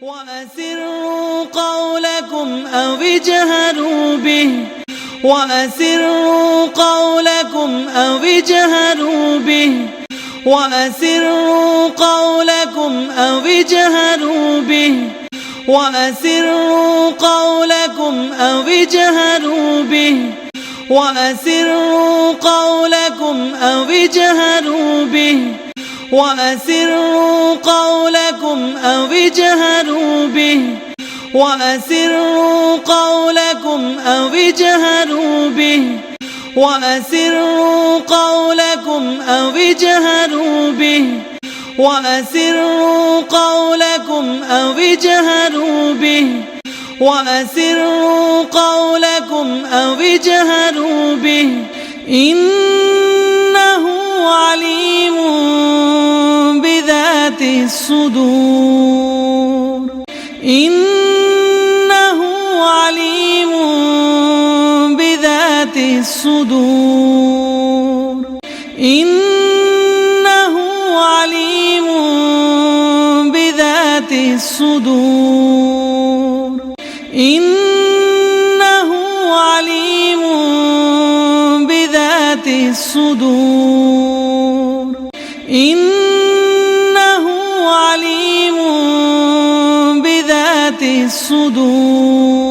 وأسروا قولكم أو اجهروا به وأسروا قولكم أو اجهروا به وأسروا قولكم أو اجهروا به وأسروا قولكم أو اجهروا به وأسروا قولكم أو اجهروا به وأسروا قولكم أو اجهروا به وأسروا قولكم أو اجهروا به وأسروا قولكم أو اجهروا به وأسروا قولكم أو اجهروا به وأسروا قولكم أو اجهروا به إنه عليم بذات الصدور إنه عليم بذات الصدور إنه عليم بذات الصدور إنه عليم بذات الصدور إنه عليم بذات الصدور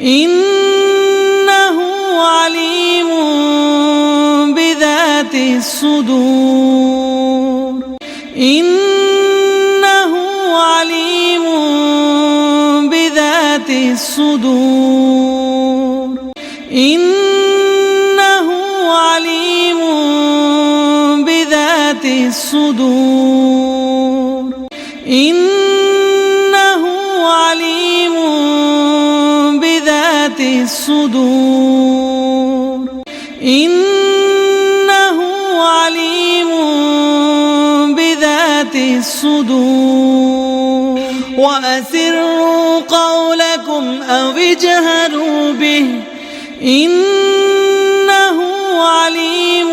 إنه عليم بذات الصدور إنه عليم بذات الصدور إنه عليم بذات الصدور إنه عليم بذات الصدور إنه عليم بذات الصدور وأسروا قولكم أو اجهروا به إنه عليم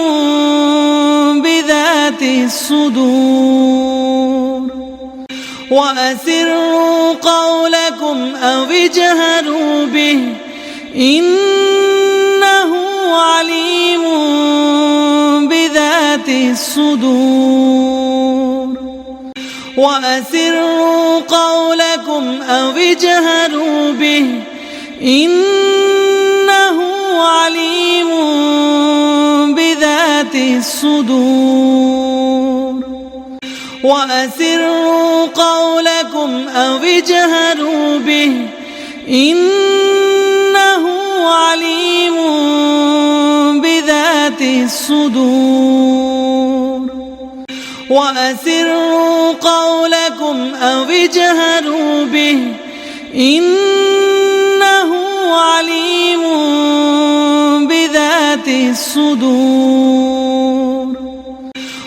بذات الصدور وأسروا قولكم أو اجهروا به إنه عليم بذات الصدور وأسروا قولكم أو اجهروا به إنه عليم بذات الصدور وأسروا قولكم أو اجهروا به إنه عليم بذات الصدور وأسروا قولكم أو اجهروا به إنه عليم بذات الصدور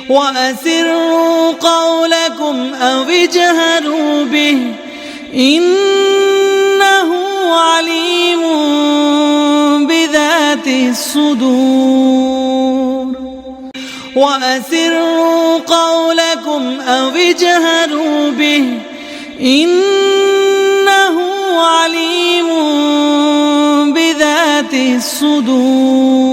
وأسروا قولكم أو اجهروا به إنه عليم بذات الصدور وأسروا قولكم أو اجهروا به إنه عليم بذات الصدور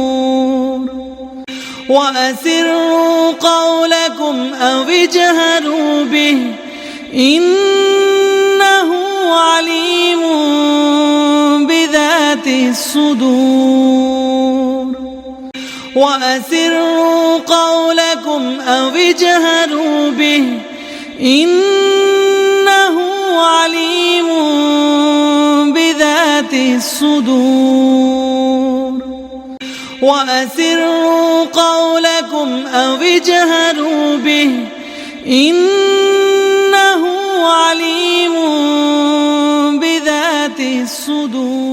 وأسروا قولكم أو اجهروا به إنه عليم بذات الصدور وأسروا قولكم أو اجهروا به إنه عليم بذات الصدور وأسروا قولكم أو اجهروا به إنه عليم بذات الصدور